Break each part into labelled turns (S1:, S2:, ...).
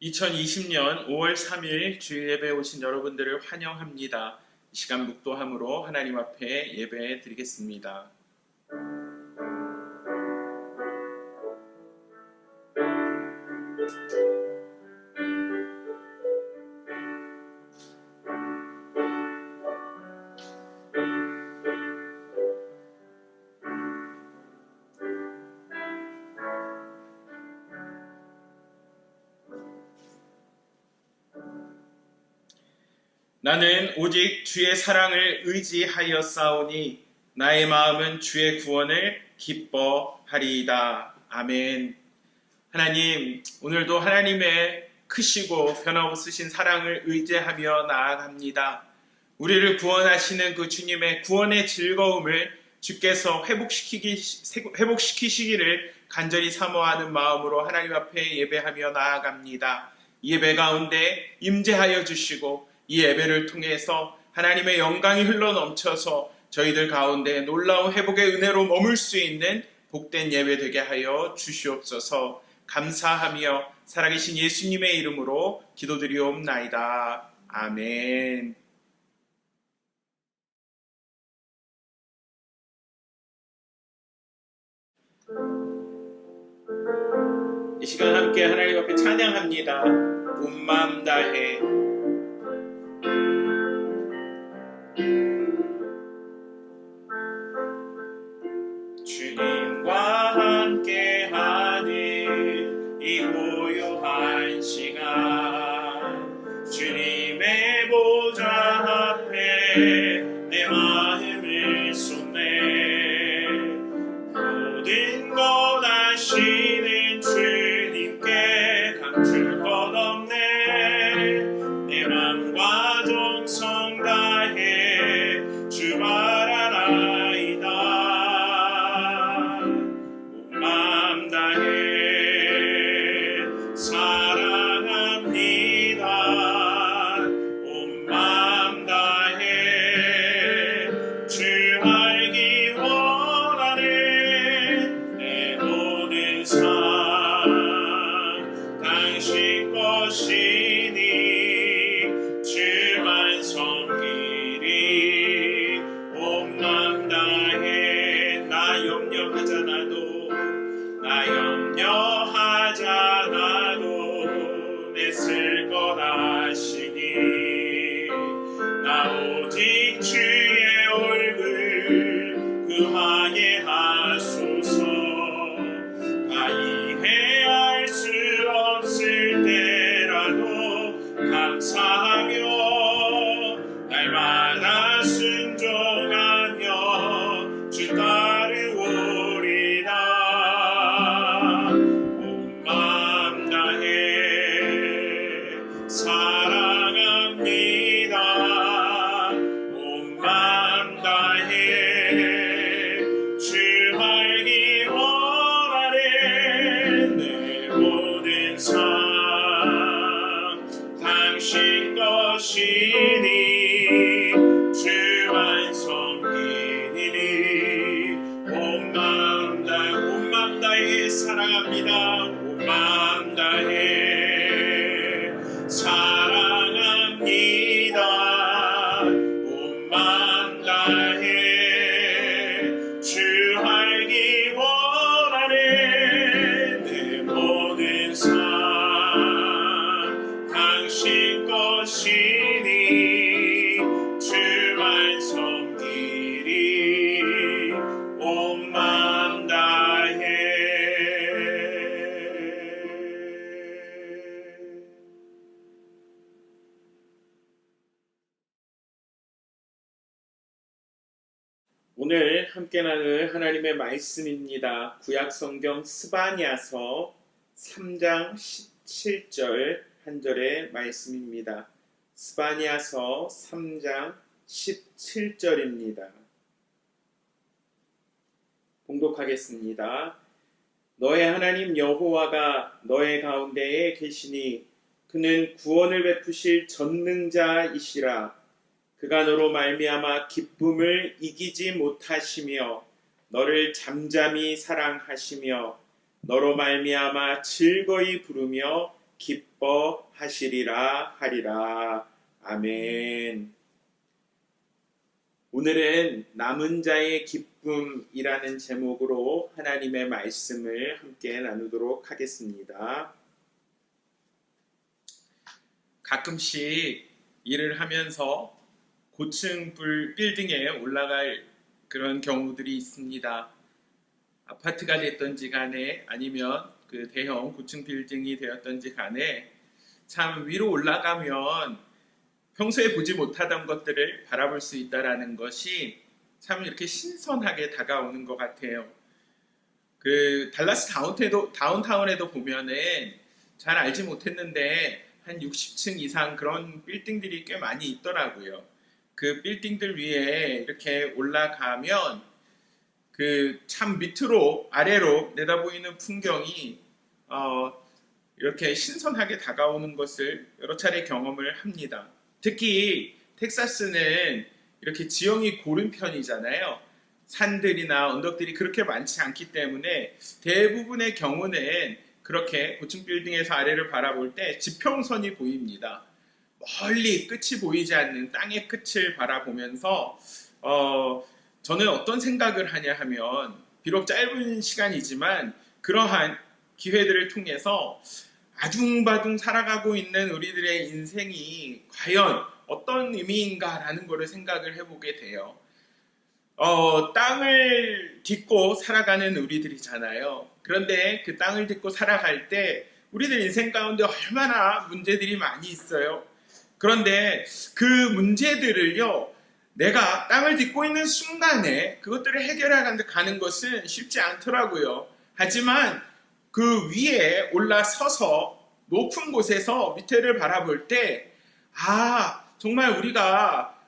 S1: 2020년 5월 3일 주일 예배에 오신 여러분들을 환영합니다. 이 시간 묵도함으로 하나님 앞에 예배 드리겠습니다. 나는 오직 주의 사랑을 의지하여 싸우니 나의 마음은 주의 구원을 기뻐하리이다. 아멘. 하나님, 오늘도 하나님의 크시고 변함없으신 사랑을 의지하며 나아갑니다. 우리를 구원하시는 그 주님의 구원의 즐거움을 주께서 회복시키시기를 간절히 사모하는 마음으로 하나님 앞에 예배하며 나아갑니다. 이 예배 가운데 임재하여 주시고 이 예배를 통해서 하나님의 영광이 흘러넘쳐서 저희들 가운데 놀라운 회복의 은혜로 머물 수 있는 복된 예배 되게 하여 주시옵소서. 감사하며 살아계신 예수님의 이름으로 기도드리옵나이다. 아멘. 이 시간 함께 하나님 앞에 찬양합니다. 온 마음 다해. 주님과 함께하는 이 고요한 시간, 주님의 보좌 앞에 내 마음을 쏟네. 모든 것 아시는 주님께 감출 것 없네. 내 맘과 정성 다해 주 바라나이다. 오늘 함께 나눌 하나님의 말씀입니다. 구약성경 스바냐서 3장 17절 한 절의 말씀입니다. 스바냐서 3장 17절입니다. 봉독하겠습니다. 너의 하나님 여호와가 너의 가운데에 계시니 그는 구원을 베푸실 전능자이시라. 그가 너로 말미암아 기쁨을 이기지 못하시며 너를 잠잠히 사랑하시며 너로 말미암아 즐거이 부르며 기뻐하시리라 하리라. 아멘. 오늘은 남은 자의 기쁨이라는 제목으로 하나님의 말씀을 함께 나누도록 하겠습니다. 가끔씩 일을 하면서 고층 빌딩에 올라갈 그런 경우들이 있습니다. 아파트가 됐던지 간에 아니면 그 대형 고층 빌딩이 되었던지 간에 참 위로 올라가면 평소에 보지 못하던 것들을 바라볼 수 있다는 것이 참 이렇게 신선하게 다가오는 것 같아요. 그 달라스 다운타운에도 보면은 잘 알지 못했는데 한 60층 이상 그런 빌딩들이 꽤 많이 있더라고요. 그 빌딩들 위에 이렇게 올라가면 그 참 밑으로 아래로 내다보이는 풍경이 이렇게 신선하게 다가오는 것을 여러 차례 경험을 합니다. 특히 텍사스는 이렇게 지형이 고른 편이잖아요. 산들이나 언덕들이 그렇게 많지 않기 때문에 대부분의 경우는 그렇게 고층 빌딩에서 아래를 바라볼 때 지평선이 보입니다. 멀리 끝이 보이지 않는 땅의 끝을 바라보면서 저는 어떤 생각을 하냐 하면 비록 짧은 시간이지만 그러한 기회들을 통해서 아둥바둥 살아가고 있는 우리들의 인생이 과연 어떤 의미인가라는 것을 생각을 해보게 돼요. 땅을 딛고 살아가는 우리들이잖아요. 그런데 그 땅을 딛고 살아갈 때 우리들 인생 가운데 얼마나 문제들이 많이 있어요. 그런데 그 문제들을요, 내가 땅을 딛고 있는 순간에 그것들을 해결하는 것은 쉽지 않더라고요. 하지만 그 위에 올라서서 높은 곳에서 밑에를 바라볼 때, 정말 우리가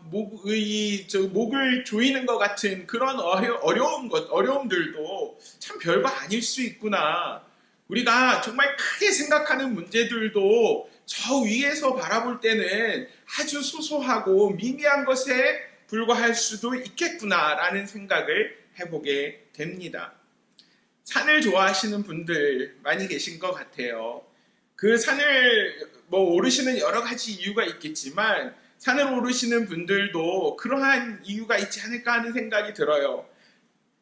S1: 목을 조이는 것 같은 그런 어려움들도 참 별거 아닐 수 있구나. 우리가 정말 크게 생각하는 문제들도 저 위에서 바라볼 때는 아주 소소하고 미미한 것에 불과할 수도 있겠구나라는 생각을 해보게 됩니다. 산을 좋아하시는 분들 많이 계신 것 같아요. 그 산을 오르시는 여러 가지 이유가 있겠지만 산을 오르시는 분들도 그러한 이유가 있지 않을까 하는 생각이 들어요.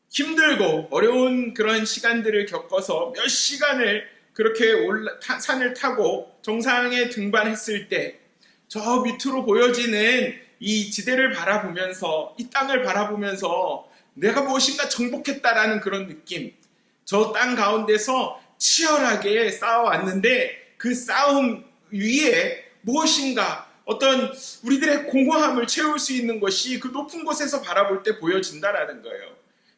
S1: 힘들고 어려운 그런 시간들을 겪어서 몇 시간을 그렇게 산을 타고 정상에 등반했을 때 저 밑으로 보여지는 이 지대를 바라보면서 이 땅을 바라보면서 내가 무엇인가 정복했다라는 그런 느낌, 저 땅 가운데서 치열하게 싸워왔는데 그 싸움 위에 무엇인가 어떤 우리들의 공허함을 채울 수 있는 것이 그 높은 곳에서 바라볼 때 보여진다라는 거예요.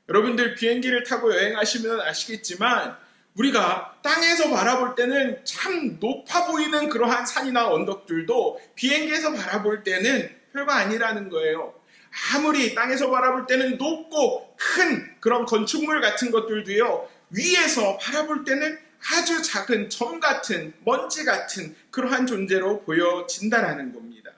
S1: 여러분들 비행기를 타고 여행하시면 아시겠지만 우리가 땅에서 바라볼 때는 참 높아 보이는 그러한 산이나 언덕들도 비행기에서 바라볼 때는 별거 아니라는 거예요. 아무리 땅에서 바라볼 때는 높고 큰 그런 건축물 같은 것들도요, 위에서 바라볼 때는 아주 작은 점 같은 먼지 같은 그러한 존재로 보여진다라는 겁니다.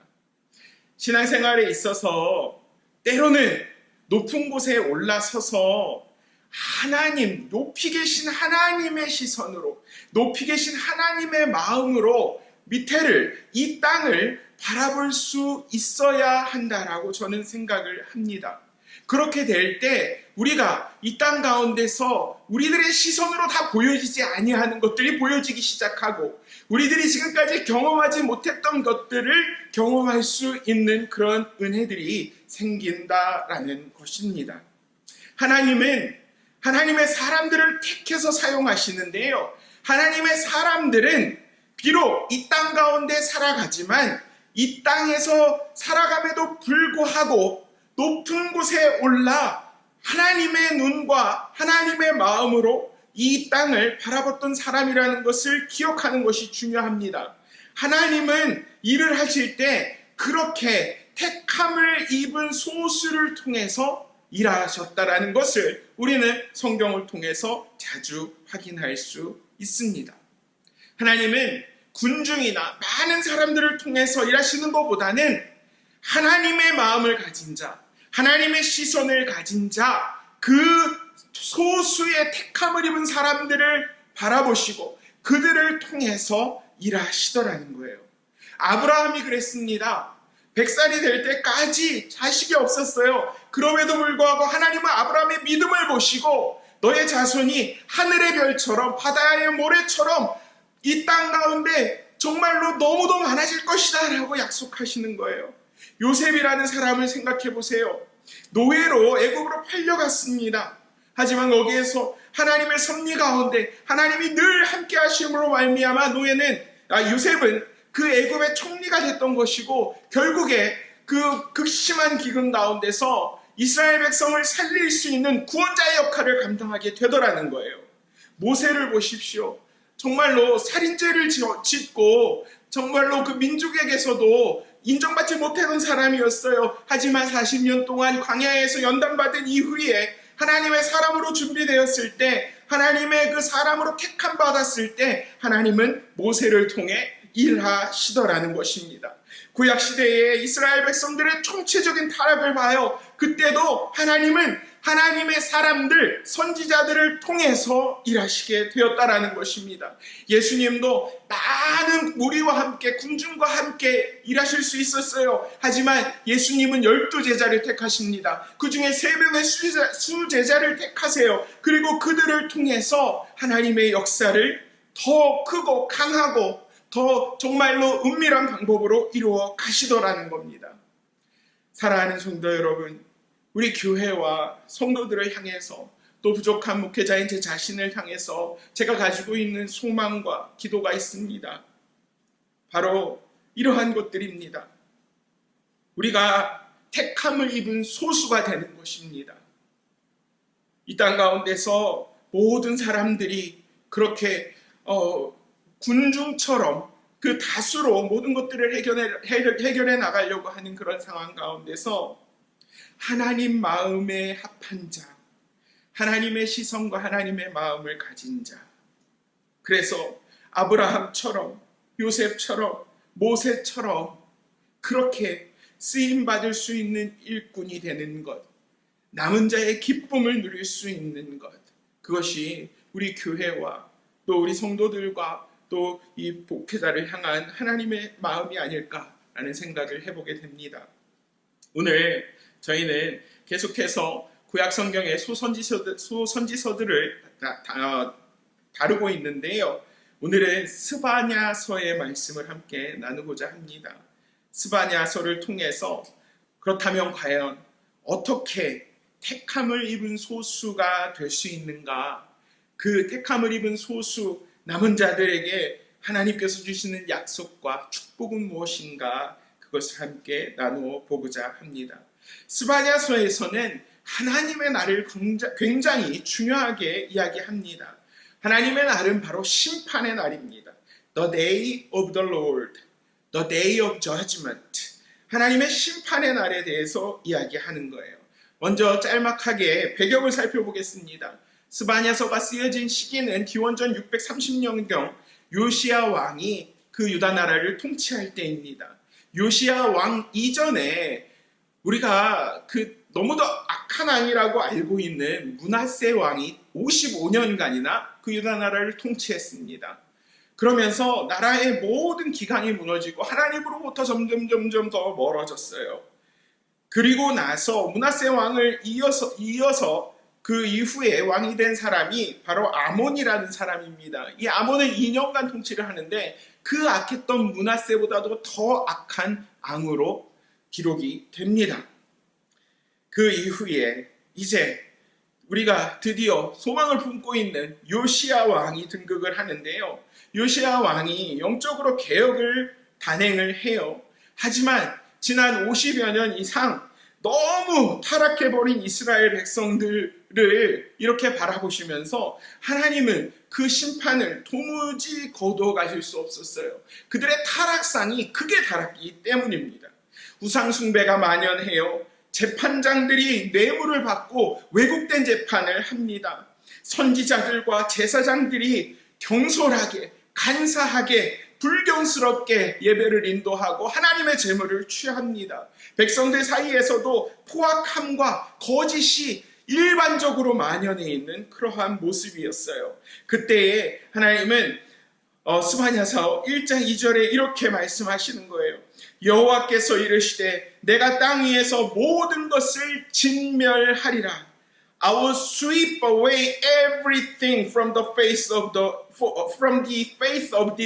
S1: 신앙생활에 있어서 때로는 높은 곳에 올라서서 하나님, 높이 계신 하나님의 시선으로, 높이 계신 하나님의 마음으로 밑에를, 이 땅을 바라볼 수 있어야 한다라고 저는 생각을 합니다. 그렇게 될 때 우리가 이 땅 가운데서 우리들의 시선으로 다 보여지지 아니하는 것들이 보여지기 시작하고 우리들이 지금까지 경험하지 못했던 것들을 경험할 수 있는 그런 은혜들이 생긴다라는 것입니다. 하나님은 하나님의 사람들을 택해서 사용하시는데요. 하나님의 사람들은 비록 이 땅 가운데 살아가지만 이 땅에서 살아감에도 불구하고 높은 곳에 올라 하나님의 눈과 하나님의 마음으로 이 땅을 바라봤던 사람이라는 것을 기억하는 것이 중요합니다. 하나님은 일을 하실 때 그렇게 택함을 입은 소수를 통해서 일하셨다라는 것을 우리는 성경을 통해서 자주 확인할 수 있습니다. 하나님은 군중이나 많은 사람들을 통해서 일하시는 것보다는 하나님의 마음을 가진 자, 하나님의 시선을 가진 자, 그 소수의 택함을 입은 사람들을 바라보시고 그들을 통해서 일하시더라는 거예요. 아브라함이 그랬습니다. 100살이 될 때까지 자식이 없었어요. 그럼에도 불구하고 하나님은 아브라함의 믿음을 보시고 너의 자손이 하늘의 별처럼 바다의 모래처럼 이 땅 가운데 정말로 너무도 많아질 것이다 라고 약속하시는 거예요. 요셉이라는 사람을 생각해 보세요. 노예로 애굽으로 팔려갔습니다. 하지만 거기에서 하나님의 섭리 가운데 하나님이 늘 함께 하심으로 말미암아 요셉은 그 애굽의 총리가 됐던 것이고 결국에 그 극심한 기근 가운데서 이스라엘 백성을 살릴 수 있는 구원자의 역할을 감당하게 되더라는 거예요. 모세를 보십시오. 정말로 살인죄를 짓고 정말로 그 민족에게서도 인정받지 못하던 사람이었어요. 하지만 40년 동안 광야에서 연단받은 이후에 하나님의 사람으로 준비되었을 때, 하나님의 그 사람으로 택함 받았을 때 하나님은 모세를 통해 일하시더라는 것입니다. 구약시대에 이스라엘 백성들의 총체적인 타락을 봐요. 그때도 하나님은 하나님의 사람들, 선지자들을 통해서 일하시게 되었다라는 것입니다. 예수님도 많은 무리와 함께, 군중과 함께 일하실 수 있었어요. 하지만 예수님은 12제자를 택하십니다. 그 중에 3명의 수제자를 택하세요. 그리고 그들을 통해서 하나님의 역사를 더 크고 강하고 더 정말로 은밀한 방법으로 이루어 가시더라는 겁니다. 사랑하는 성도 여러분, 우리 교회와 성도들을 향해서 또 부족한 목회자인 제 자신을 향해서 제가 가지고 있는 소망과 기도가 있습니다. 바로 이러한 것들입니다. 우리가 택함을 입은 소수가 되는 것입니다. 이 땅 가운데서 모든 사람들이 그렇게 군중처럼 그 다수로 모든 것들을 해결해 나가려고 하는 그런 상황 가운데서 하나님 마음에 합한 자, 하나님의 시선과 하나님의 마음을 가진 자, 그래서 아브라함처럼 요셉처럼 모세처럼 그렇게 쓰임받을 수 있는 일꾼이 되는 것, 남은 자의 기쁨을 누릴 수 있는 것, 그것이 우리 교회와 또 우리 성도들과 또 이 목회자를 향한 하나님의 마음이 아닐까라는 생각을 해보게 됩니다. 오늘 저희는 계속해서 구약 성경의 소선지서들을 다루고 있는데요. 오늘은 스바냐서의 말씀을 함께 나누고자 합니다. 스바냐서를 통해서 그렇다면 과연 어떻게 택함을 입은 소수가 될 수 있는가? 그 택함을 입은 소수 남은 자들에게 하나님께서 주시는 약속과 축복은 무엇인가? 그것을 함께 나누어 보고자 합니다. 스바냐서에서는 하나님의 날을 굉장히 중요하게 이야기합니다. 하나님의 날은 바로 심판의 날입니다. The day of the Lord, the day of judgment. 하나님의 심판의 날에 대해서 이야기하는 거예요. 먼저 짤막하게 배경을 살펴보겠습니다. 스바냐서가 쓰여진 시기는 기원전 630년경 요시야 왕이 그 유다 나라를 통치할 때입니다. 요시야 왕 이전에 우리가 너무도 악한 왕이라고 알고 있는 므낫세 왕이 55년간이나 그 유다 나라를 통치했습니다. 그러면서 나라의 모든 기강이 무너지고 하나님으로부터 점점 더 멀어졌어요. 그리고 나서 므낫세 왕을 이어서 그 이후에 왕이 된 사람이 바로 아몬이라는 사람입니다. 이 아몬은 2년간 통치를 하는데 그 악했던 므낫세보다도 더 악한 왕으로 기록이 됩니다. 그 이후에 이제 우리가 드디어 소망을 품고 있는 요시야 왕이 등극을 하는데요. 요시야 왕이 영적으로 개혁을 단행을 해요. 하지만 지난 50여 년 이상 너무 타락해버린 이스라엘 백성들을 이렇게 바라보시면서 하나님은 그 심판을 도무지 거두어 가실 수 없었어요. 그들의 타락상이 크게 달았기 때문입니다. 우상숭배가 만연해요. 재판장들이 뇌물을 받고 왜곡된 재판을 합니다. 선지자들과 제사장들이 경솔하게, 간사하게, 불경스럽게 예배를 인도하고 하나님의 제물을 취합니다. 백성들 사이에서도 포악함과 거짓이 일반적으로 만연해 있는 그러한 모습이었어요. 그때에 하나님은 스바냐서 1장 2절에 이렇게 말씀하시는 거예요. 여호와께서 이르시되 내가 땅 위에서 모든 것을 진멸하리라. I will sweep away everything from the face of the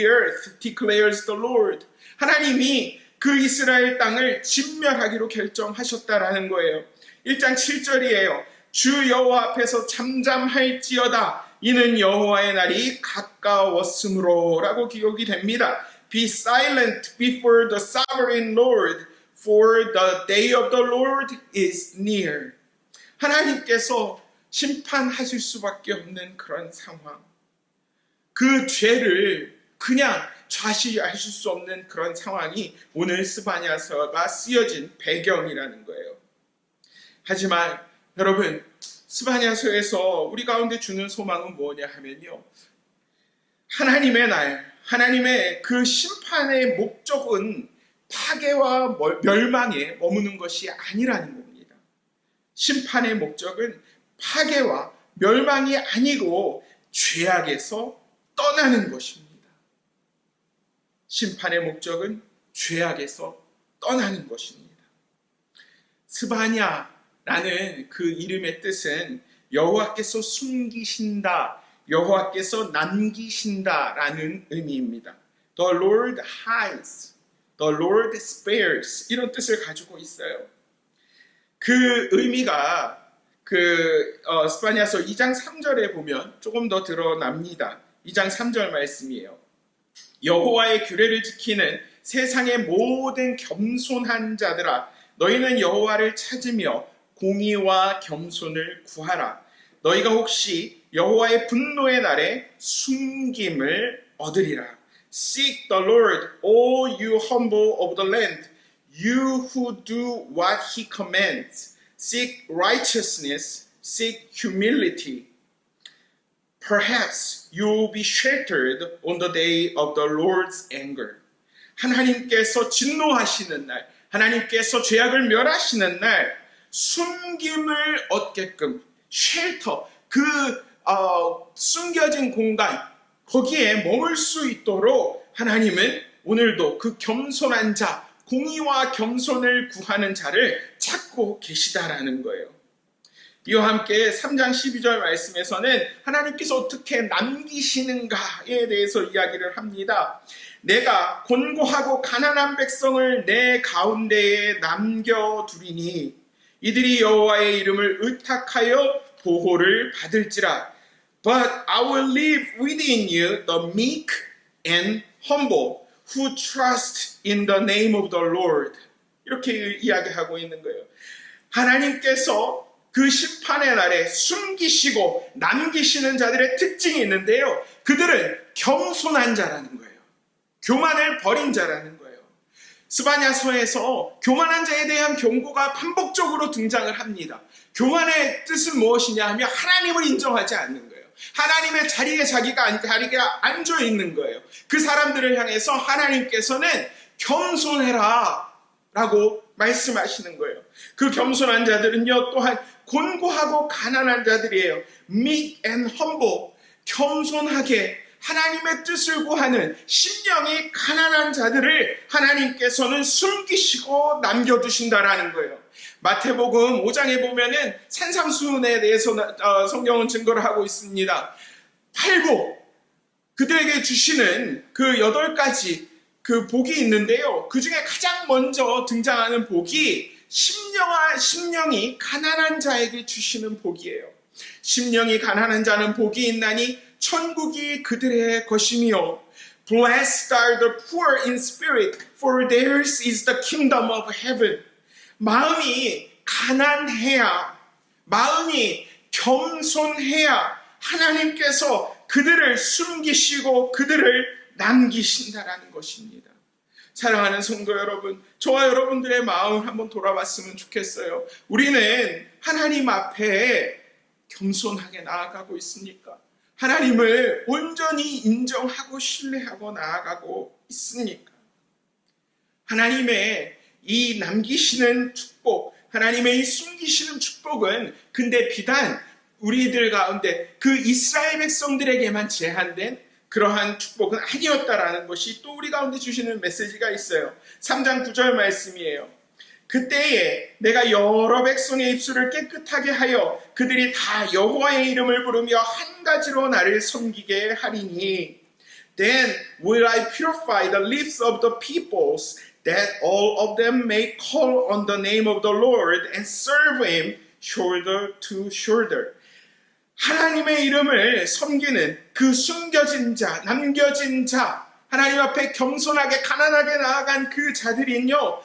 S1: earth, declares the Lord. 하나님이 그 이스라엘 땅을 진멸하기로 결정하셨다라는 거예요. 1장 7절이에요. 주 여호와 앞에서 잠잠할지어다. 이는 여호와의 날이 가까웠으므로 라고 기록이 됩니다. Be silent before the sovereign Lord, for the day of the Lord is near. 하나님께서 심판하실 수밖에 없는 그런 상황. 그 죄를 그냥 좌시하실 수 없는 그런 상황이 오늘 스바냐서가 쓰여진 배경이라는 거예요. 하지만 여러분, 스바냐서에서 우리 가운데 주는 소망은 뭐냐 하면요. 하나님의 날, 하나님의 그 심판의 목적은 파괴와 멸망에 머무는 것이 아니라는 겁니다. 심판의 목적은 파괴와 멸망이 아니고 죄악에서 떠나는 것입니다. 심판의 목적은 죄악에서 떠나는 것입니다. 스바냐라는 그 이름의 뜻은 여호와께서 숨기신다, 여호와께서 남기신다라는 의미입니다. The Lord hides, the Lord spares 이런 뜻을 가지고 있어요. 그 의미가 스바냐서 2장 3절에 보면 조금 더 드러납니다. 2장 3절 말씀이에요. 여호와의 규례를 지키는 세상의 모든 겸손한 자들아, 너희는 여호와를 찾으며 공의와 겸손을 구하라. 너희가 혹시 여호와의 분노의 날에 숨김을 얻으리라. Seek the Lord, all you humble of the land, you who do what he commands. Seek righteousness, seek humility. Perhaps you will be sheltered on the day of the Lord's anger. 하나님께서 진노하시는 날, 하나님께서 죄악을 멸하시는 날, 숨김을 얻게끔 쉘터, 숨겨진 공간, 거기에 머물 수 있도록 하나님은 오늘도 그 겸손한 자, 공의와 겸손을 구하는 자를 찾고 계시다라는 거예요. 이와 함께 3장 12절 말씀에서는 하나님께서 어떻게 남기시는가에 대해서 이야기를 합니다. 내가 곤고하고 가난한 백성을 내 가운데에 남겨두리니 이들이 여호와의 이름을 의탁하여 보호를 받을지라. But I will leave within you the meek and humble who trust in the name of the Lord. 이렇게 이야기하고 있는 거예요. 하나님께서 그 심판의 날에 숨기시고 남기시는 자들의 특징이 있는데요. 그들은 겸손한 자라는 거예요. 교만을 버린 자라는 거예요. 스바냐서에서 교만한 자에 대한 경고가 반복적으로 등장을 합니다. 교만의 뜻은 무엇이냐 하면 하나님을 인정하지 않는 거예요. 하나님의 자리에 자기가 앉아 있는 거예요. 그 사람들을 향해서 하나님께서는 겸손해라 라고 말씀하시는 거예요. 그 겸손한 자들은요, 또한 곤고하고 가난한 자들이에요. meek and humble, 겸손하게 하나님의 뜻을 구하는 심령이 가난한 자들을 하나님께서는 숨기시고 남겨두신다라는 거예요. 마태복음 5장에 보면은 산상수훈에 대해서 성경은 증거를 하고 있습니다. 팔복, 그들에게 주시는 그 8가지 그 복이 있는데요. 그 중에 가장 먼저 등장하는 복이 심령이 가난한 자에게 주시는 복이에요. 심령이 가난한 자는 복이 있나니 천국이 그들의 것이며 Blessed are the poor in spirit, for theirs is the kingdom of heaven. 마음이 가난해야, 마음이 겸손해야 하나님께서 그들을 숨기시고 그들을 남기신다라는 것입니다. 사랑하는 성도 여러분, 저와 여러분들의 마음을 한번 돌아봤으면 좋겠어요. 우리는 하나님 앞에 겸손하게 나아가고 있습니까? 하나님을 온전히 인정하고 신뢰하고 나아가고 있습니까? 하나님의 이 남기시는 축복, 하나님의 이 숨기시는 축복은 근데 비단 우리들 가운데 그 이스라엘 백성들에게만 제한된 그러한 축복은 아니었다라는 것이 또 우리 가운데 주시는 메시지가 있어요. 3장 9절 말씀이에요. 그때에 내가 여러 백성의 입술을 깨끗하게 하여 그들이 다 여호와의 이름을 부르며 한 가지로 나를 섬기게 하리니 Then will I purify the lips of the peoples that all of them may call on the name of the Lord and serve him shoulder to shoulder. 하나님의 이름을 섬기는 그 숨겨진 자, 남겨진 자, 하나님 앞에 겸손하게 가난하게 나아간 그 자들은요,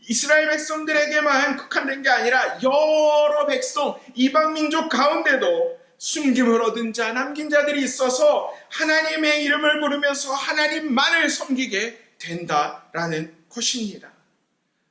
S1: 이스라엘 백성들에게만 국한된 게 아니라 여러 백성, 이방 민족 가운데도 숨김을 얻은 자, 남긴 자들이 있어서 하나님의 이름을 부르면서 하나님만을 섬기게 된다라는 것입니다.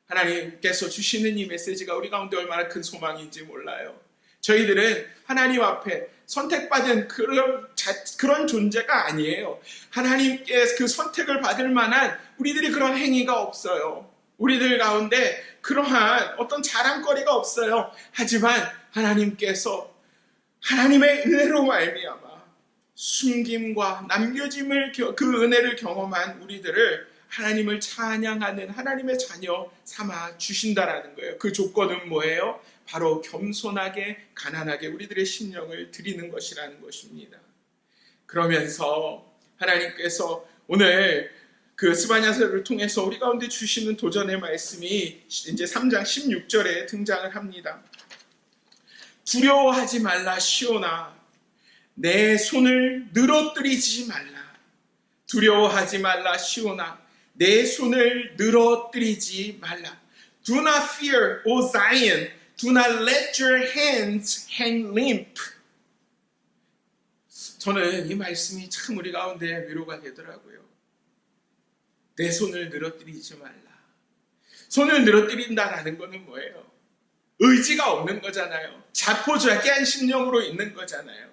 S1: 하나님께서 주시는 이 메시지가 우리 가운데 얼마나 큰 소망인지 몰라요. 저희들은 하나님 앞에 선택받은 그런 존재가 아니에요. 하나님께 그 선택을 받을 만한 우리들이 그런 행위가 없어요. 우리들 가운데 그러한 어떤 자랑거리가 없어요. 하지만 하나님께서 하나님의 은혜로 말미암아 숨김과 남겨짐을 그 은혜를 경험한 우리들을 하나님을 찬양하는 하나님의 자녀 삼아 주신다라는 거예요. 그 조건은 뭐예요? 바로 겸손하게 가난하게 우리들의 심령을 드리는 것이라는 것입니다. 그러면서 하나님께서 오늘 그 스바냐서를 통해서 우리 가운데 주시는 도전의 말씀이 이제 3장 16절에 등장을 합니다. 두려워하지 말라 시온아 내 손을 늘어뜨리지 말라. 두려워하지 말라 시온아 내 손을 늘어뜨리지 말라. Do not fear, O Zion. Do not let your hands hang limp. 저는 이 말씀이 참 우리 가운데 위로가 되더라고요. 내 손을 늘어뜨리지 말라. 손을 늘어뜨린다라는 것은 뭐예요? 의지가 없는 거잖아요. 자포자기한 심령으로 있는 거잖아요.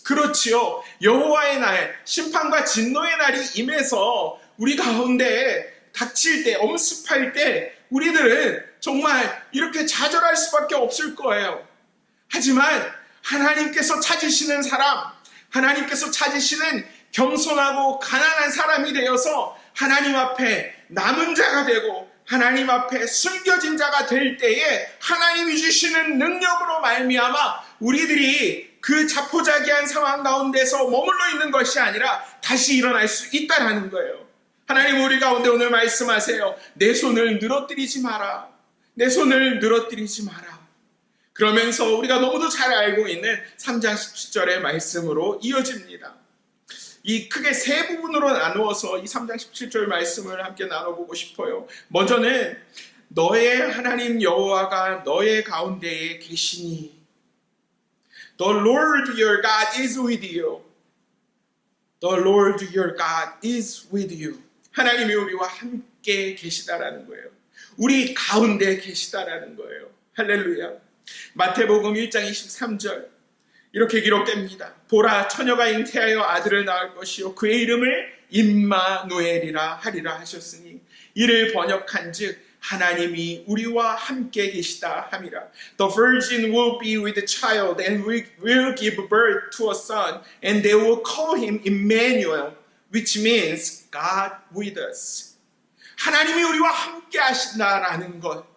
S1: 그렇지요. 여호와의 날, 심판과 진노의 날이 임해서 우리 가운데 닥칠 때, 엄습할 때 우리들은 정말 이렇게 좌절할 수밖에 없을 거예요. 하지만 하나님께서 찾으시는 사람, 하나님께서 찾으시는 겸손하고 가난한 사람이 되어서 하나님 앞에 남은 자가 되고 하나님 앞에 숨겨진 자가 될 때에 하나님이 주시는 능력으로 말미암아 우리들이 그 자포자기한 상황 가운데서 머물러 있는 것이 아니라 다시 일어날 수 있다라는 거예요. 하나님 우리 가운데 오늘 말씀하세요. 내 손을 늘어뜨리지 마라. 내 손을 늘어뜨리지 마라. 그러면서 우리가 너무도 잘 알고 있는 3장 17절의 말씀으로 이어집니다. 이 크게 세 부분으로 나누어서 이 3장 17절 말씀을 함께 나눠보고 싶어요. 먼저는 너의 하나님 여호와가 너의 가운데에 계시니 The Lord your God is with you. The Lord your God is with you. 하나님이 우리와 함께 계시다라는 거예요. 우리 가운데 계시다라는 거예요. 할렐루야. 마태복음 1장 23절 이렇게 기록됩니다. 보라 처녀가 잉태하여 아들을 낳을 것이요 그의 이름을 임마누엘이라 하리라 하셨으니 이를 번역한즉 하나님이 우리와 함께 계시다 함이라. The virgin will be with the child and will give birth to a son and they will call him Emmanuel, which means God with us. 하나님이 우리와 함께 하신다라는 것.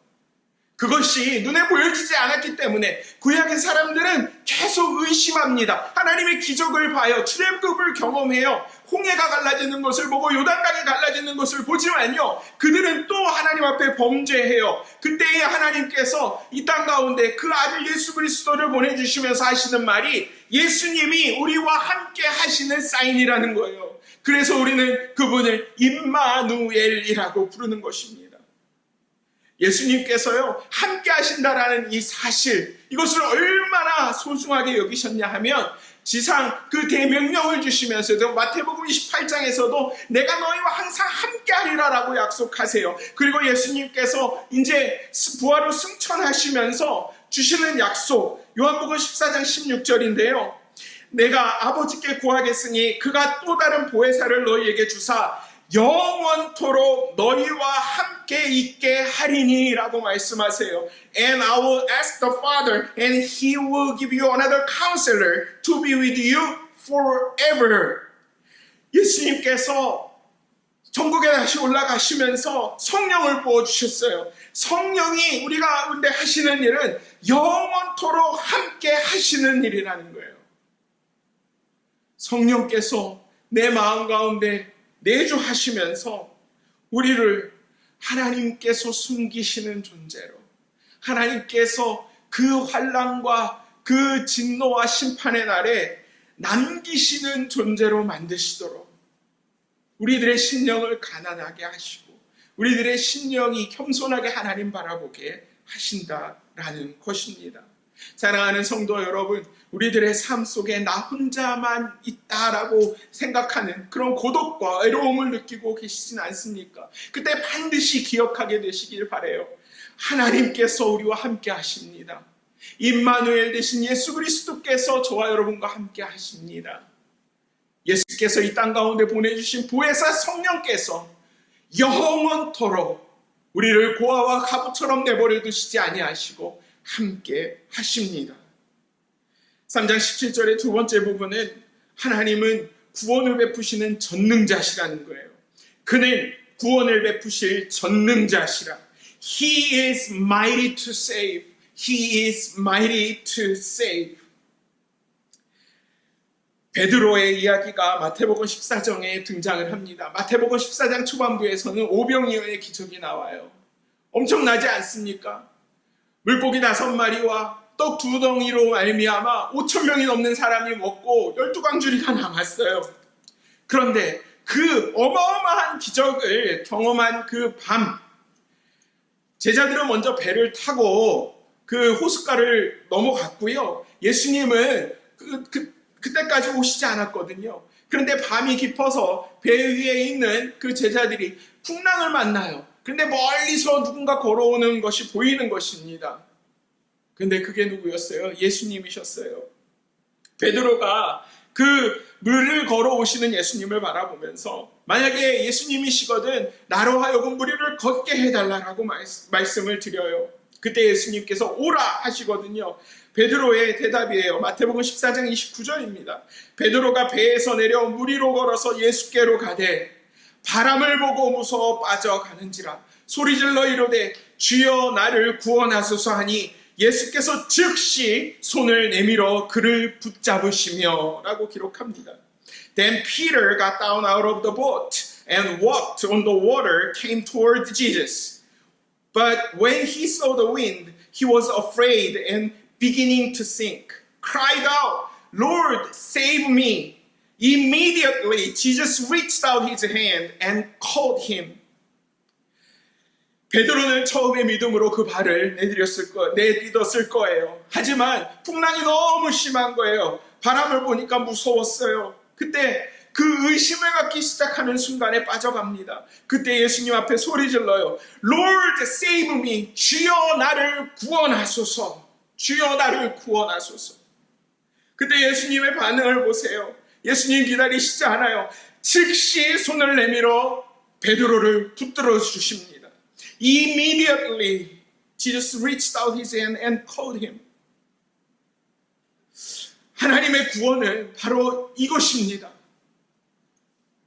S1: 그것이 눈에 보여지지 않았기 때문에 구약의 사람들은 계속 의심합니다. 하나님의 기적을 봐요. 출애굽을 경험해요. 홍해가 갈라지는 것을 보고 요단강이 갈라지는 것을 보지만요. 그들은 또 하나님 앞에 범죄해요. 그때에 하나님께서 이 땅 가운데 그 아들 예수 그리스도를 보내주시면서 하시는 말이 예수님이 우리와 함께 하시는 사인이라는 거예요. 그래서 우리는 그분을 임마누엘이라고 부르는 것입니다. 예수님께서요 함께 하신다라는 이 사실 이것을 얼마나 소중하게 여기셨냐 하면 지상 그 대명령을 주시면서도 마태복음 28장에서도 내가 너희와 항상 함께 하리라라고 약속하세요. 그리고 예수님께서 이제 부활로 승천하시면서 주시는 약속 요한복음 14장 16절인데요. 내가 아버지께 구하겠으니 그가 또 다른 보혜사를 너희에게 주사 영원토록 너희와 함께 있게 하리니 라고 말씀하세요. And I will ask the Father and He will give you another counselor to be with you forever. 예수님께서 천국에 다시 올라가시면서 성령을 부어주셨어요. 성령이 우리 가운데 하시는 일은 영원토록 함께 하시는 일이라는 거예요. 성령께서 내 마음 가운데 내주하시면서 우리를 하나님께서 숨기시는 존재로, 하나님께서 그 환난과 그 진노와 심판의 날에 남기시는 존재로 만드시도록 우리들의 심령을 가난하게 하시고 우리들의 심령이 겸손하게 하나님 바라보게 하신다라는 것입니다. 사랑하는 성도 여러분, 우리들의 삶 속에 나 혼자만 있다라고 생각하는 그런 고독과 외로움을 느끼고 계시진 않습니까? 그때 반드시 기억하게 되시길 바라요. 하나님께서 우리와 함께 하십니다. 임마누엘 되신 예수 그리스도께서 저와 여러분과 함께 하십니다. 예수께서 이 땅 가운데 보내주신 보혜사 성령께서 영원토록 우리를 고아와 가부처럼 내버려 두시지 아니하시고 함께 하십니다. 3장 17절의 두 번째 부분은 하나님은 구원을 베푸시는 전능자시라는 거예요. 그는 구원을 베푸실 전능자시라. He is mighty to save. He is mighty to save. 베드로의 이야기가 마태복음 14장에 등장을 합니다. 마태복음 14장 초반부에서는 오병이어의 기적이 나와요. 엄청나지 않습니까? 물고기 5마리와 떡 2덩이로 말미암아 5,000명이 넘는 사람이 먹고 12광주리가 남았어요. 그런데 그 어마어마한 기적을 경험한 그 밤, 제자들은 먼저 배를 타고 그 호숫가를 넘어갔고요. 예수님은 그때까지 오시지 않았거든요. 그런데 밤이 깊어서 배 위에 있는 그 제자들이 풍랑을 만나요. 그런데 멀리서 누군가 걸어오는 것이 보이는 것입니다. 근데 그게 누구였어요? 예수님이셨어요. 베드로가 그 물을 걸어오시는 예수님을 바라보면서 만약에 예수님이시거든 나로 하여금 무리를 걷게 해달라고 말씀을 드려요. 그때 예수님께서 오라 하시거든요. 베드로의 대답이에요. 마태복음 14장 29절입니다. 베드로가 배에서 내려 물 위로 걸어서 예수께로 가되 바람을 보고 무서워 빠져가는지라 소리질러 이르되 주여 나를 구원하소서 하니 예수께서 즉시 손을 내밀어 그를 붙잡으시며 라고 기록합니다. Then Peter got down out of the boat and walked on the water, came toward Jesus. But when he saw the wind, he was afraid and beginning to sink, cried out, Lord, save me. Immediately, Jesus reached out his hand and caught him. 베드로는 처음에 믿음으로 그 발을 내딛었을 거예요. 하지만 풍랑이 너무 심한 거예요. 바람을 보니까 무서웠어요. 그때 그 의심을 갖기 시작하는 순간에 빠져갑니다. 그때 예수님 앞에 소리 질러요. Lord, save me. 주여 나를 구원하소서. 주여 나를 구원하소서. 그때 예수님의 반응을 보세요. 예수님 기다리시지 않아요. 즉시 손을 내밀어 베드로를 붙들어 주십니다. Immediately, Jesus reached out his hand and caught him. 하나님의 구원은 바로 이것입니다.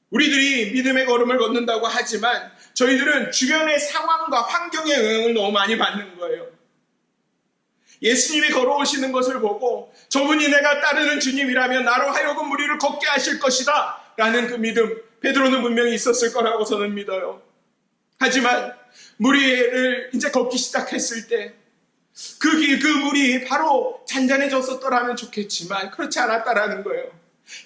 S1: 우리들이 믿음의 걸음을 걷는다고 하지만 저희들은 주변의 상황과 환경의 영향을 너무 많이 받는 거예요. 예수님이 걸어오시는 것을 보고 저분이 내가 따르는 주님이라면 나로 하여금 우리를 걷게 하실 것이다 라는 그 믿음, 베드로는 분명히 있었을 거라고 저는 믿어요. 하지만 물을 이제 걷기 시작했을 때 그 물이 바로 잔잔해졌었더라면 좋겠지만 그렇지 않았다라는 거예요.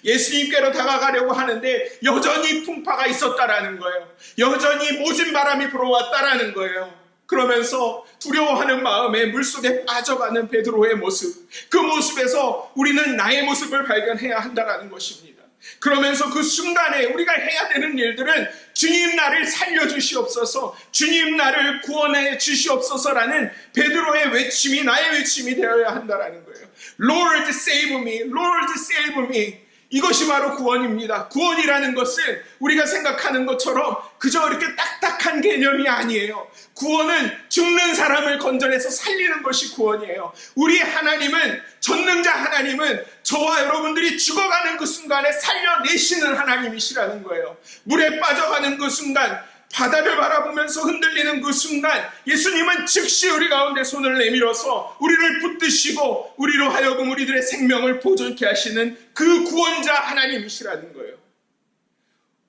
S1: 예수님께로 다가가려고 하는데 여전히 풍파가 있었다라는 거예요. 여전히 모진 바람이 불어왔다라는 거예요. 그러면서 두려워하는 마음에 물속에 빠져가는 베드로의 모습, 그 모습에서 우리는 나의 모습을 발견해야 한다는 것입니다. 그러면서 그 순간에 우리가 해야 되는 일들은 주님 나를 살려주시옵소서, 주님 나를 구원해 주시옵소서라는 베드로의 외침이 나의 외침이 되어야 한다는 거예요. Lord save me, Lord save me. 이것이 바로 구원입니다. 구원이라는 것은 우리가 생각하는 것처럼 그저 이렇게 딱딱한 개념이 아니에요. 구원은 죽는 사람을 건져내서 살리는 것이 구원이에요. 우리 하나님은, 전능자 하나님은 저와 여러분들이 죽어가는 그 순간에 살려내시는 하나님이시라는 거예요. 물에 빠져가는 그 순간, 바다를 바라보면서 흔들리는 그 순간 예수님은 즉시 우리 가운데 손을 내밀어서 우리를 붙드시고 우리로 하여금 우리들의 생명을 보존케 하시는 그 구원자 하나님이시라는 거예요.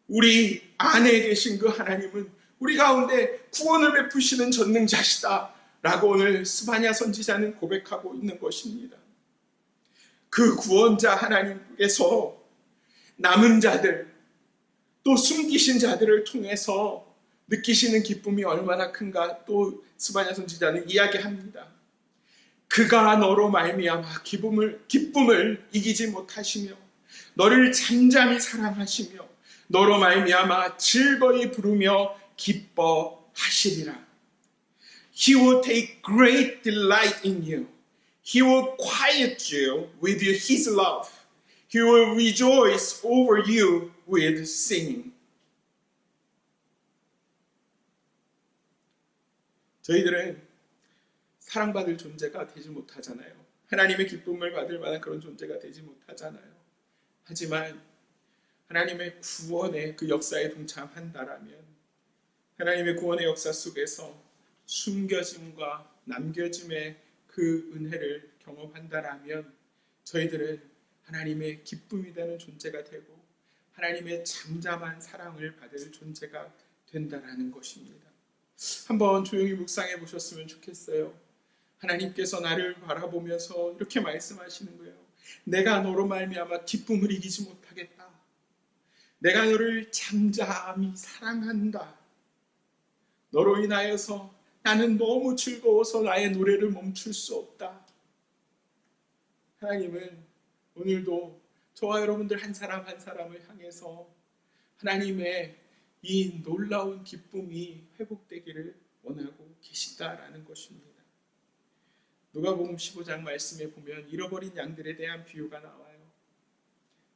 S1: 우리 안에 계신 그 하나님은 우리 가운데 구원을 베푸시는 전능자시다 라고 오늘 스바냐 선지자는 고백하고 있는 것입니다. 그 구원자 하나님께서 남은 자들, 또 숨기신 자들을 통해서 느끼시는 기쁨이 얼마나 큰가 또 스바냐 선지자는 이야기합니다. 그가 너로 말미암아 기쁨을 이기지 못하시며 너를 잠잠히 사랑하시며 너로 말미암아 즐거이 부르며 기뻐하시리라. He will take great delight in you. He will quiet you with his love. He will rejoice over you with singing. 저희들은 사랑받을 존재가 되지 못하잖아요. 하나님의 기쁨을 받을 만한 그런 존재가 되지 못하잖아요. 하지만 하나님의 구원의 그 역사에 동참한다라면, 하나님의 구원의 역사 속에서 숨겨짐과 남겨짐의 그 은혜를 경험한다라면 저희들은 하나님의 기쁨이 되는 존재가 되고 하나님의 잠잠한 사랑을 받을 존재가 된다라는 것입니다. 한번 조용히 묵상해 보셨으면 좋겠어요. 하나님께서 나를 바라보면서 이렇게 말씀하시는 거예요. 내가 너로 말미암아 기쁨을 이기지 못하겠다. 내가 너를 잠잠히 사랑한다. 너로 인하여서 나는 너무 즐거워서 나의 노래를 멈출 수 없다. 하나님은 오늘도 저와 여러분들 한 사람 한 사람을 향해서 하나님의 이 놀라운 기쁨이 회복되기를 원하고 계시다라는 것입니다. 누가복음 15장 말씀에 보면 잃어버린 양들에 대한 비유가 나와요.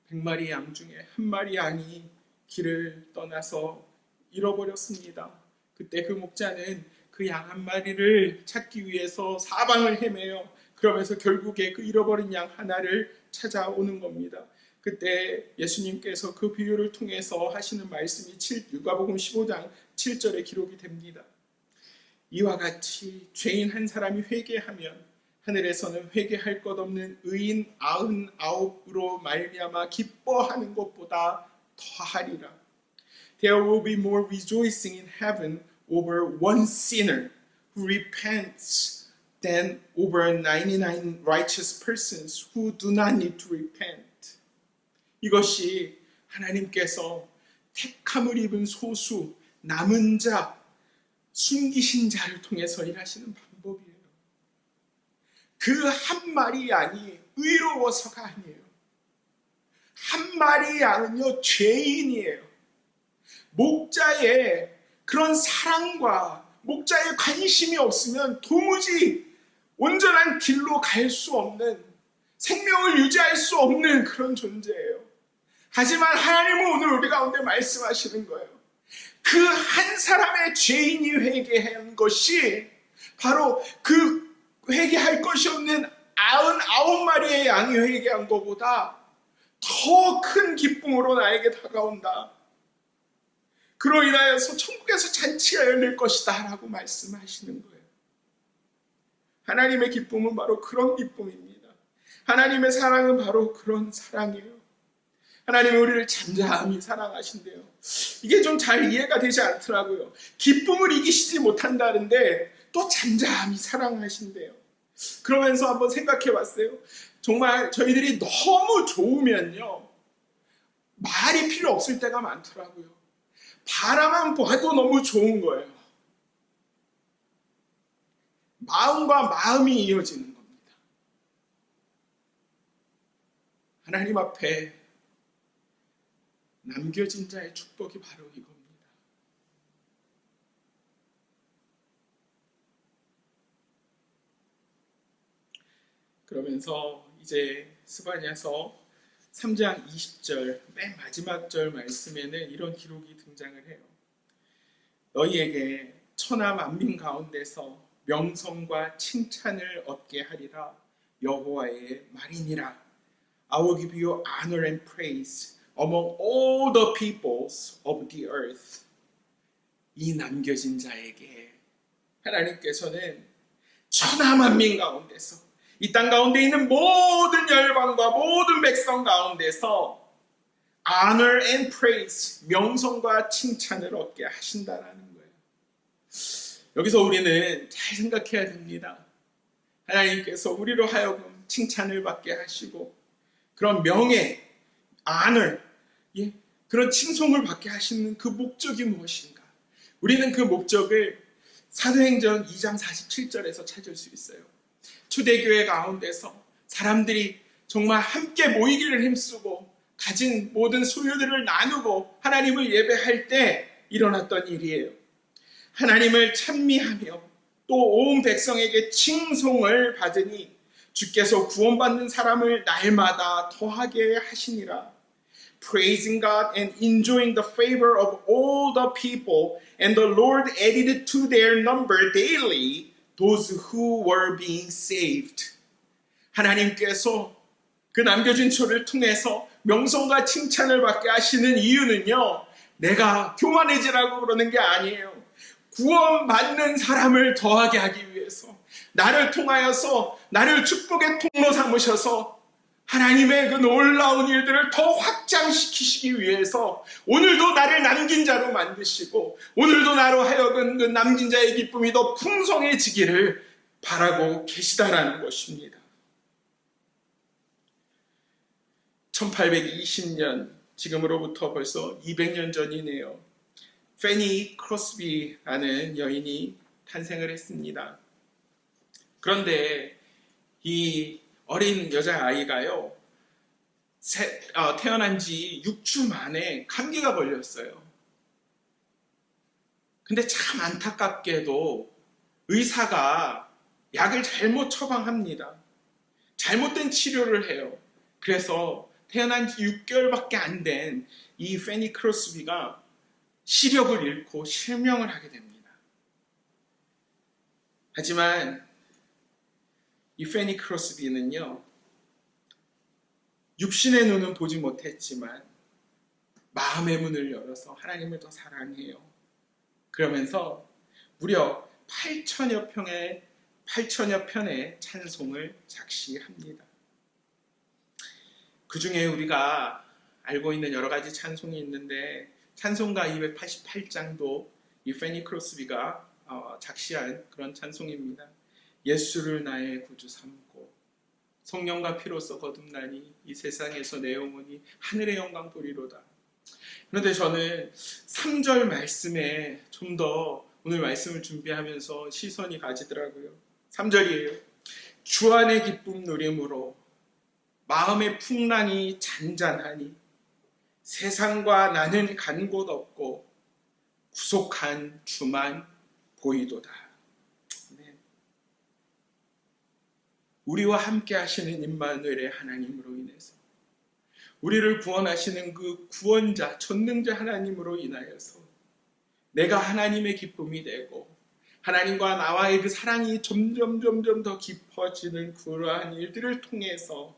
S1: 100마리 양 중에 한 마리 양이 길을 떠나서 잃어버렸습니다. 그때 그 목자는 그 양 한 마리를 찾기 위해서 사방을 헤매요. 그러면서 결국에 그 잃어버린 양 하나를 찾아오는 겁니다. 그때 예수님께서 그 비유를 통해서 하시는 말씀이 누가복음 15장 7절에 기록이 됩니다. 이와 같이 죄인 한 사람이 회개하면 하늘에서는 회개할 것 없는 의인 99으로 말미암아 기뻐하는 것보다 더하리라. There will be more rejoicing in heaven over one sinner who repents than over 99 righteous persons who do not need to repent. 이것이 하나님께서 택함을 입은 소수, 남은 자, 숨기신 자를 통해서 일하시는 방법이에요. 그 한 마리 양이 의로워서가 아니에요. 한 마리 양은요, 죄인이에요. 목자의 그런 사랑과 목자의 관심이 없으면 도무지 온전한 길로 갈 수 없는, 생명을 유지할 수 없는 그런 존재예요. 하지만 하나님은 오늘 우리 가운데 말씀하시는 거예요. 그 한 사람의 죄인이 회개한 것이 바로 그 회개할 것이 없는 99마리의 양이 회개한 것보다 더 큰 기쁨으로 나에게 다가온다. 그로 인하여서 천국에서 잔치가 열릴 것이다 라고 말씀하시는 거예요. 하나님의 기쁨은 바로 그런 기쁨입니다. 하나님의 사랑은 바로 그런 사랑이에요. 하나님은 우리를 잠잠히 사랑하신대요. 이게 좀 잘 이해가 되지 않더라고요. 기쁨을 이기시지 못한다는데 또 잠잠히 사랑하신대요. 그러면서 한번 생각해 봤어요. 정말 저희들이 너무 좋으면요, 말이 필요 없을 때가 많더라고요. 바라만 봐도 너무 좋은 거예요. 마음과 마음이 이어지는 겁니다. 하나님 앞에 남겨진 자의 축복이 바로 이겁니다. 그러면서 이제 스바냐서 3장 20절 맨 마지막 절 말씀에는 이런 기록이 등장을 해요. 너희에게 천하 만민 가운데서 명성과 칭찬을 얻게 하리라 여호와의 말이니라. I will give you honor and praise among all the peoples of the earth. 이 남겨진 자에게 하나님께서는 천하 만민 가운데서 이 땅 가운데 있는 모든 열방과 모든 백성 가운데서 honor and praise, 명성과 칭찬을 얻게 하신다라는 거예요. 여기서 우리는 잘 생각해야 됩니다. 하나님께서 우리로 하여금 칭찬을 받게 하시고 그런 명예, honor, 그런 칭송을 받게 하시는 그 목적이 무엇인가? 우리는 그 목적을 사도행전 2장 47절에서 찾을 수 있어요. 초대교회 가운데서 사람들이 정말 함께 모이기를 힘쓰고 가진 모든 소유들을 나누고 하나님을 예배할 때 일어났던 일이에요. 하나님을 찬미하며 또 온 백성에게 칭송을 받으니 주께서 구원받는 사람을 날마다 더하게 하시니라. Praising God and enjoying the favor of all the people, and the Lord added to their number daily those who were being saved. 하나님께서 그 남겨진 초를 통해서 명성과 칭찬을 받게 하시는 이유는요, 내가 교만해지라고 그러는 게 아니에요. 구원받는 사람을 더하게 하기 위해서, 나를 통하여서 나를 축복의 통로 삼으셔서 하나님의 그 놀라운 일들을 더 확장시키시기 위해서 오늘도 나를 남긴 자로 만드시고 오늘도 나로 하여금 그 남긴 자의 기쁨이 더 풍성해지기를 바라고 계시다라는 것입니다. 1820년, 지금으로부터 벌써 200년 전이네요. 페니 크로스비라는 여인이 탄생을 했습니다. 그런데 이 어린 여자아이가요, 태어난 지 6주 만에 감기가 걸렸어요. 근데 참 안타깝게도 의사가 약을 잘못 처방합니다. 잘못된 치료를 해요. 그래서 태어난 지 6개월밖에 안 된 이 페니 크로스비가 시력을 잃고 실명을 하게 됩니다. 하지만 이 페니 크로스비는요, 육신의 눈은 보지 못했지만 마음의 문을 열어서 하나님을 더 사랑해요. 그러면서 무려 8천여 편의 찬송을 작시합니다. 그 중에 우리가 알고 있는 여러 가지 찬송이 있는데 찬송가 288장도 이 페니 크로스비가 작시한 그런 찬송입니다. 예수를 나의 구주 삼고 성령과 피로써 거듭나니 이 세상에서 내 영혼이 하늘의 영광 보리로다. 그런데 저는 3절 말씀에 좀 더 오늘 말씀을 준비하면서 시선이 가지더라고요. 3절이에요. 주 안의 기쁨 누림으로 마음의 풍랑이 잔잔하니 세상과 나는 간 곳 없고 구속한 주만 보이도다. 우리와 함께 하시는 임마누엘의 하나님으로 인해서 우리를 구원하시는 그 구원자, 전능자 하나님으로 인하여서 내가 하나님의 기쁨이 되고 하나님과 나와의 그 사랑이 점점 더 깊어지는 그러한 일들을 통해서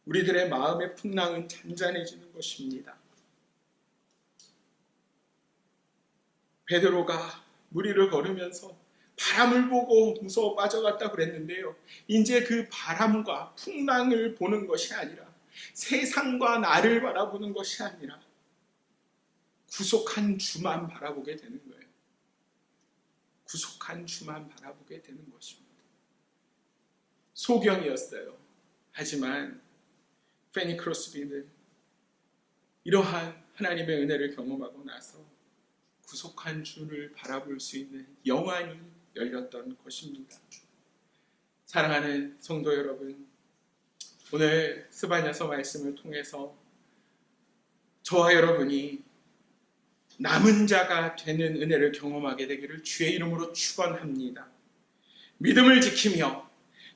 S1: 우리들의 마음의 풍랑은 잔잔해지는 것입니다. 베드로가 물 위를 걸으면서 바람을 보고 무서워 빠져갔다고 그랬는데요. 이제 그 바람과 풍랑을 보는 것이 아니라 세상과 나를 바라보는 것이 아니라 구속한 주만 바라보게 되는 거예요. 구속한 주만 바라보게 되는 것입니다. 소경이었어요. 하지만 페니 크로스비는 이러한 하나님의 은혜를 경험하고 나서 구속한 주를 바라볼 수 있는 영안이 열렸던 것입니다. 사랑하는 성도 여러분, 오늘 스바냐서 말씀을 통해서 저와 여러분이 남은 자가 되는 은혜를 경험하게 되기를 주의 이름으로 축원합니다. 믿음을 지키며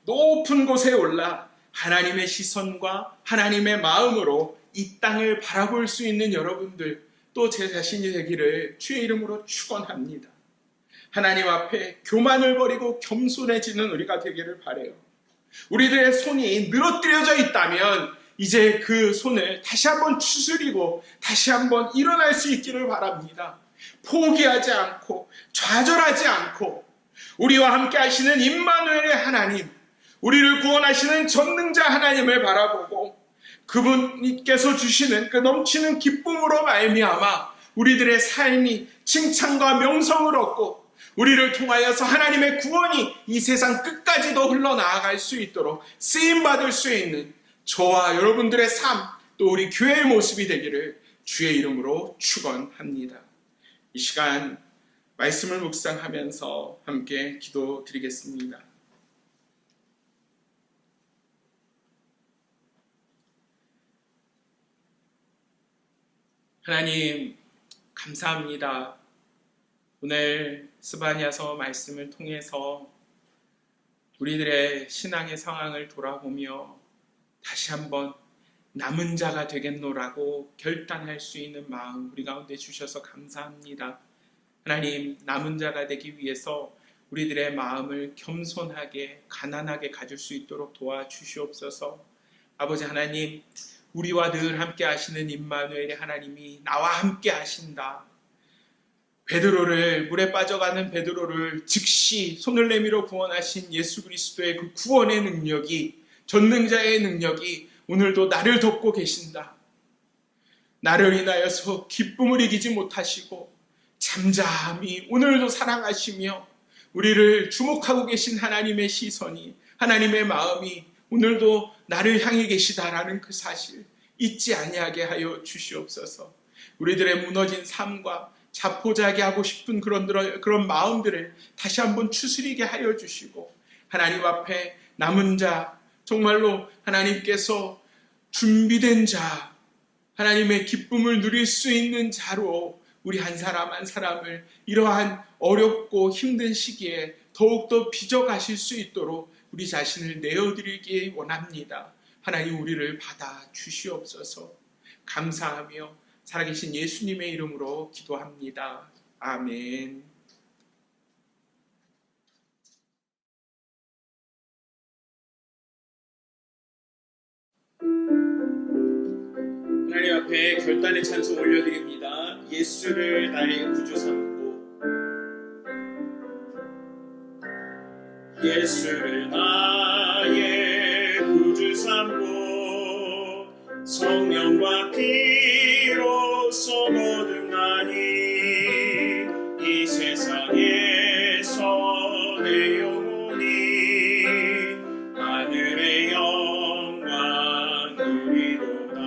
S1: 높은 곳에 올라 하나님의 시선과 하나님의 마음으로 이 땅을 바라볼 수 있는 여러분들, 또 제 자신이 되기를 주의 이름으로 축원합니다. 하나님 앞에 교만을 버리고 겸손해지는 우리가 되기를 바라요. 우리들의 손이 늘어뜨려져 있다면 이제 그 손을 다시 한번 추스리고 다시 한번 일어날 수 있기를 바랍니다. 포기하지 않고 좌절하지 않고 우리와 함께 하시는 임마누엘의 하나님, 우리를 구원하시는 전능자 하나님을 바라보고 그분께서 주시는 그 넘치는 기쁨으로 말미암아 우리들의 삶이 칭찬과 명성을 얻고 우리를 통하여서 하나님의 구원이 이 세상 끝까지도 흘러나아갈 수 있도록 쓰임받을 수 있는 저와 여러분들의 삶, 또 우리 교회의 모습이 되기를 주의 이름으로 축원합니다. 이 시간 말씀을 묵상하면서 함께 기도드리겠습니다. 하나님 감사합니다. 오늘 스바냐서 말씀을 통해서 우리들의 신앙의 상황을 돌아보며 다시 한번 남은 자가 되겠노라고 결단할 수 있는 마음 우리 가운데 주셔서 감사합니다. 하나님, 남은 자가 되기 위해서 우리들의 마음을 겸손하게 가난하게 가질 수 있도록 도와주시옵소서. 아버지 하나님, 우리와 늘 함께 하시는 임마누엘의 하나님이 나와 함께 하신다. 베드로를, 물에 빠져가는 베드로를 즉시 손을 내밀어 구원하신 예수 그리스도의 그 구원의 능력이, 전능자의 능력이 오늘도 나를 돕고 계신다. 나를 인하여서 기쁨을 이기지 못하시고 잠잠히 오늘도 사랑하시며 우리를 주목하고 계신 하나님의 시선이, 하나님의 마음이 오늘도 나를 향해 계시다라는 그 사실 잊지 아니하게 하여 주시옵소서. 우리들의 무너진 삶과 자포자기 하고 싶은 그런 마음들을 다시 한번 추스리게 하여 주시고, 하나님 앞에 남은 자, 정말로 하나님께서 준비된 자, 하나님의 기쁨을 누릴 수 있는 자로 우리 한 사람 한 사람을 이러한 어렵고 힘든 시기에 더욱더 빚어가실 수 있도록 우리 자신을 내어드리기 원합니다. 하나님, 우리를 받아 주시옵소서. 감사하며 살아계신 예수님의 이름으로 기도합니다. 아멘. 하나님 앞에 결단의 찬송 올려드립니다. 예수를 나의 구주 삼고, 예수를 나의 구주 삼고 성령과 피로써 거듭나니 이 세상에서 내 영혼이 하늘의 영광 누리도다.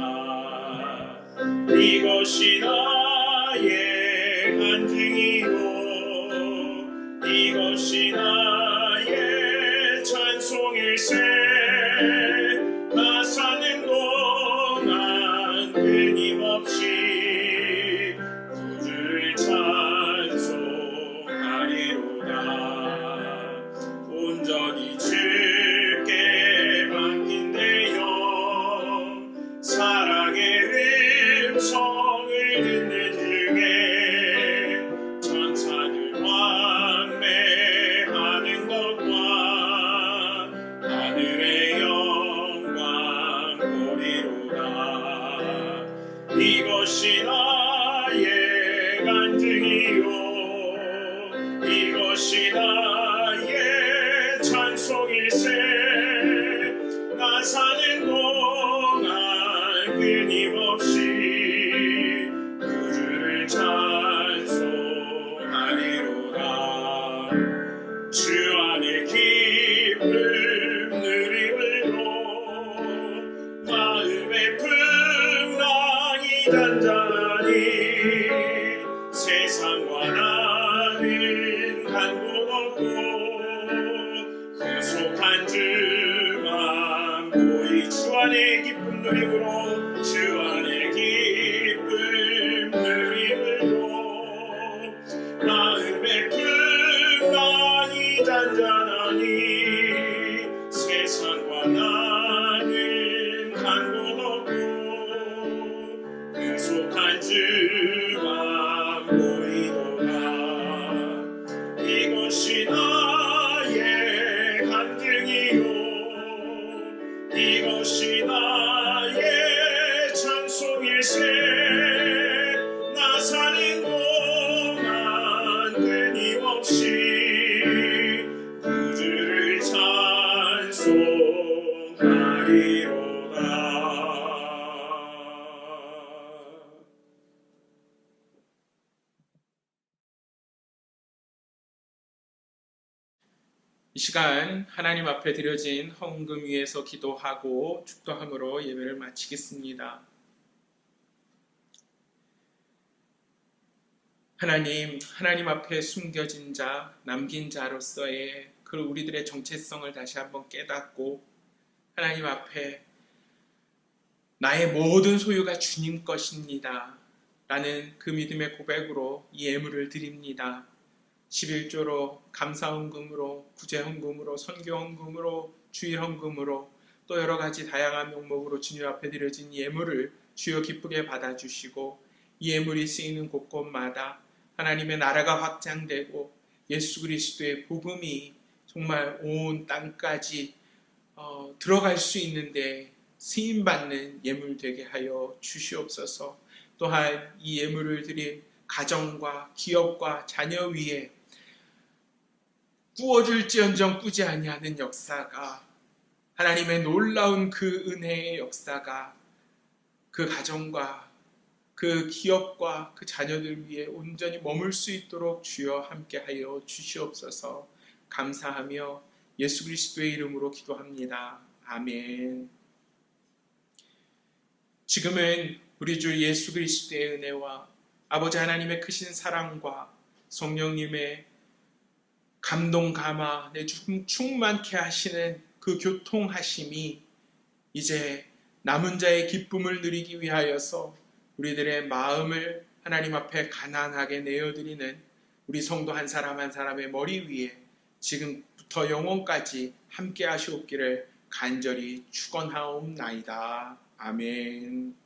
S1: 이것이 나의 간증이고 이것이 나의 찬송일세. 나 사는 동안 끊임없이 구주를 찬송하리로다. 온전히 주께 맡긴 내 영, 사랑의 음성을 듣는 중에 천사들 환매하는 것과 하늘의 영광 보리로다. 이것이 나의 간증이요 이것이 나의 찬송일세. 나 사는 동안 끊임없이 구주를 찬송하리로다. 주 안에 기쁨 누림으로 마음의 풍랑이 잔잔하니 세상과 나는 간국 없고 구속한 주만 보이. 주 안에 기쁨 누림으로 주 안에 기쁨 누림으로 마음의 풍랑이 잔잔하니 세상과 나는 이 시간 하나님 앞에 드려진 헌금 위에서 기도하고 축도함으로 예배를 마치겠습니다. 하나님 앞에 숨겨진 자, 남긴 자로서의 그 우리들의 정체성을 다시 한번 깨닫고 하나님 앞에 나의 모든 소유가 주님 것입니다. 라는 그 믿음의 고백으로 이 예물을 드립니다. 11조로 감사헌금으로 구제헌금으로 선교헌금으로 주일헌금으로 또 여러 가지 다양한 명목으로 주님 앞에 드려진 예물을 주여 기쁘게 받아주시고 이 예물이 쓰이는 곳곳마다 하나님의 나라가 확장되고 예수 그리스도의 복음이 정말 온 땅까지 들어갈 수 있는데 쓰임받는 예물 되게 하여 주시옵소서. 또한 이 예물을 드린 가정과 기업과 자녀 위에 꾸어질지언정 꾸지 아니하는 역사가 하나님의 놀라운 그 은혜의 역사가 그 가정과 그 기업과 그 자녀들 위에 온전히 머물 수 있도록 주여 함께하여 주시옵소서. 감사하며 예수 그리스도의 이름으로 기도합니다. 아멘. 지금은 우리 주 예수 그리스도의 은혜와 아버지 하나님의 크신 사랑과 성령님의 감동 감화 내 충만케 하시는 그 교통하심이 이제 남은 자의 기쁨을 누리기 위하여서 우리들의 마음을 하나님 앞에 가난하게 내어드리는 우리 성도 한 사람 한 사람의 머리 위에 지금부터 영원까지 함께 하시옵기를 간절히 축원하옵나이다. 아멘.